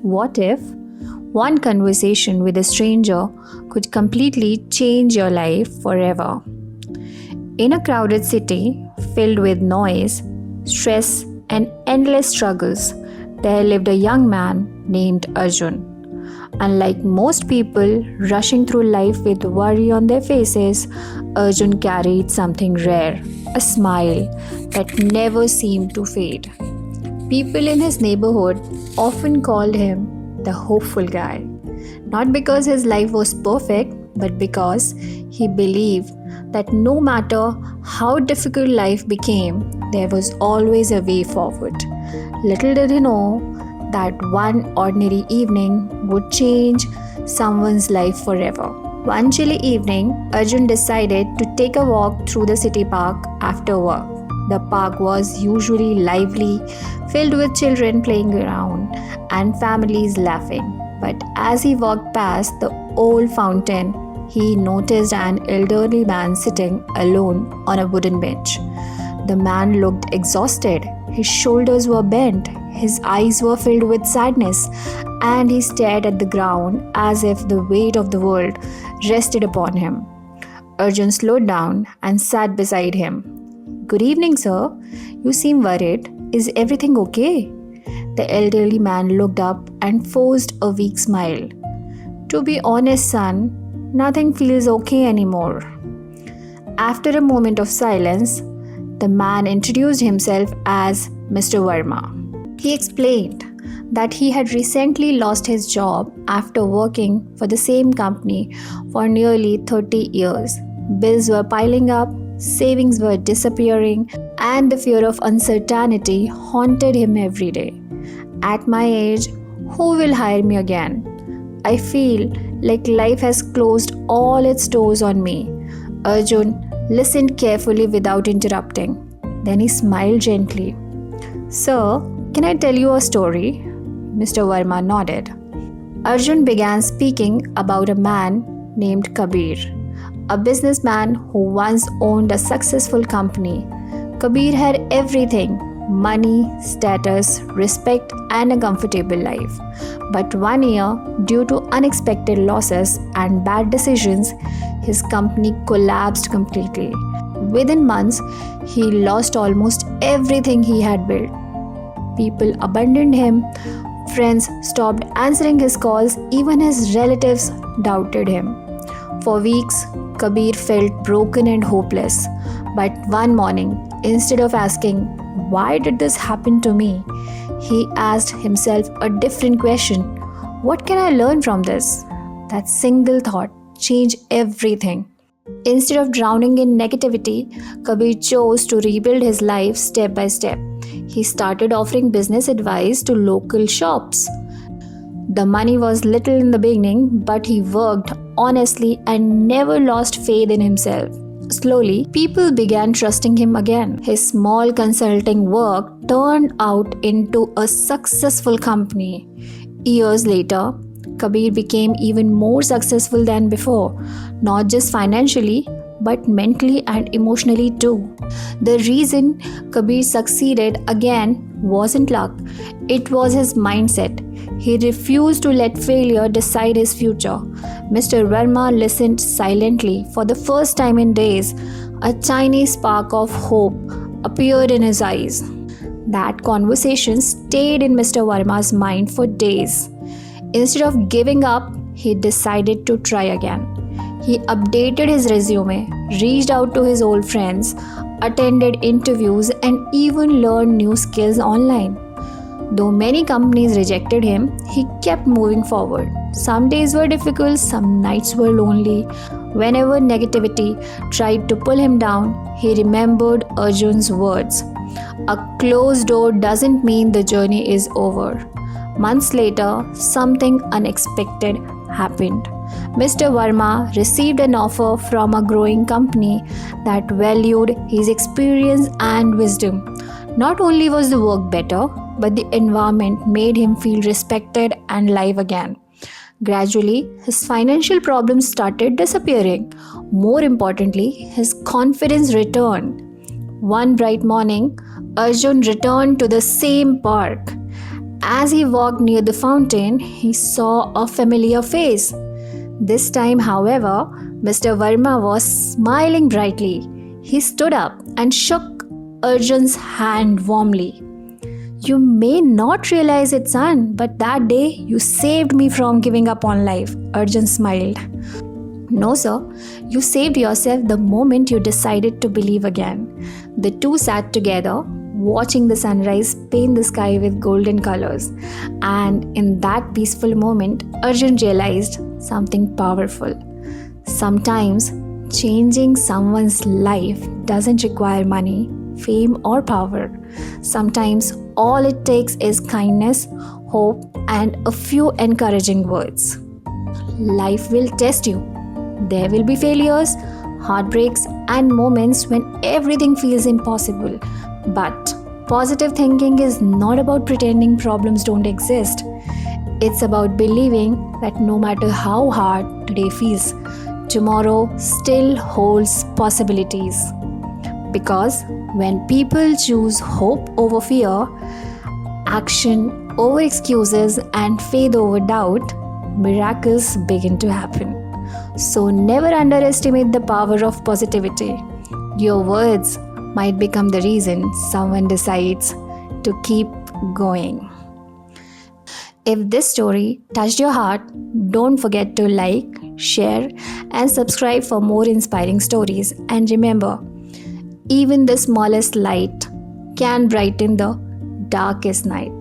What if one conversation with a stranger could completely change your life forever? In a crowded city filled with noise, stress, and endless struggles, there lived a young man named Arjun. Unlike most people rushing through life with worry on their faces, Arjun carried something rare, a smile that never seemed to fade. People in his neighborhood often called him the hopeful guy, not because his life was perfect, but because he believed that no matter how difficult life became, there was always a way forward. Little did he know that one ordinary evening would change someone's life forever. One chilly evening, Arjun decided to take a walk through the city park after work. The park was usually lively, filled with children playing around and families laughing. But as he walked past the old fountain, he noticed an elderly man sitting alone on a wooden bench. The man looked exhausted. His shoulders were bent, his eyes were filled with sadness, and he stared at the ground as if the weight of the world rested upon him. Arjun slowed down and sat beside him. "Good evening, sir. You seem worried. Is everything okay?" The elderly man looked up and forced a weak smile. "To be honest, son, nothing feels okay anymore." After a moment of silence, the man introduced himself as Mr. Verma. He explained that he had recently lost his job after working for the same company for nearly 30 years. Bills were piling up, savings were disappearing, and the fear of uncertainty haunted him every day. "At my age, who will hire me again? I feel like life has closed all its doors on me." Arjun listened carefully without interrupting. Then he smiled gently. "Sir, can I tell you a story?" Mr. Verma nodded. Arjun began speaking about a man named Kabir, a businessman who once owned a successful company. Kabir had everything: money, status, respect, and a comfortable life. But one year, due to unexpected losses and bad decisions, his company collapsed completely. Within months, he lost almost everything he had built. People abandoned him, friends stopped answering his calls, even his relatives doubted him. For weeks, Kabir felt broken and hopeless. But one morning, instead of asking, "Why did this happen to me?" he asked himself a different question: "What can I learn from this?" That single thought changed everything. Instead of drowning in negativity, Kabir chose to rebuild his life step by step. He started offering business advice to local shops. The money was little in the beginning, but he worked honestly and never lost faith in himself. Slowly, people began trusting him again. His small consulting work turned out into a successful company. Years later, Kabir became even more successful than before, not just financially, but mentally and emotionally too. The reason Kabir succeeded again wasn't luck, it was his mindset. He refused to let failure decide his future. Mr. Verma listened silently. For the first time in days, a tiny spark of hope appeared in his eyes. That conversation stayed in Mr. Verma's mind for days. Instead of giving up, he decided to try again. He updated his resume, reached out to his old friends, attended interviews, and even learned new skills online. Though many companies rejected him, he kept moving forward. Some days were difficult, some nights were lonely. Whenever negativity tried to pull him down, he remembered Arjun's words: "A closed door doesn't mean the journey is over." Months later, something unexpected happened. Mr. Verma received an offer from a growing company that valued his experience and wisdom. Not only was the work better, but the environment made him feel respected and alive again. Gradually, his financial problems started disappearing. More importantly, his confidence returned. One bright morning, Arjun returned to the same park. As he walked near the fountain, he saw a familiar face. This time, however, Mr. Verma was smiling brightly. He stood up and shook Arjun's hand warmly. You may not realize it, son, but that day you saved me from giving up on life. Arjun smiled. No, sir, you saved yourself the moment you decided to believe again. The two sat together, watching the sunrise paint the sky with golden colors. And in that peaceful moment, Arjun realized something powerful. Sometimes, changing someone's life doesn't require money, fame, or power. Sometimes, all it takes is kindness, hope, and a few encouraging words. Life will test you. There will be failures, heartbreaks, and moments when everything feels impossible. But positive thinking is not about pretending problems don't exist. It's about believing that no matter how hard today feels, tomorrow still holds possibilities. Because when people choose hope over fear, action over excuses, and faith over doubt, miracles begin to happen. So never underestimate the power of positivity. Your words might become the reason someone decides to keep going. If this story touched your heart, don't forget to like, share, and subscribe for more inspiring stories. And remember, even the smallest light can brighten the darkest night.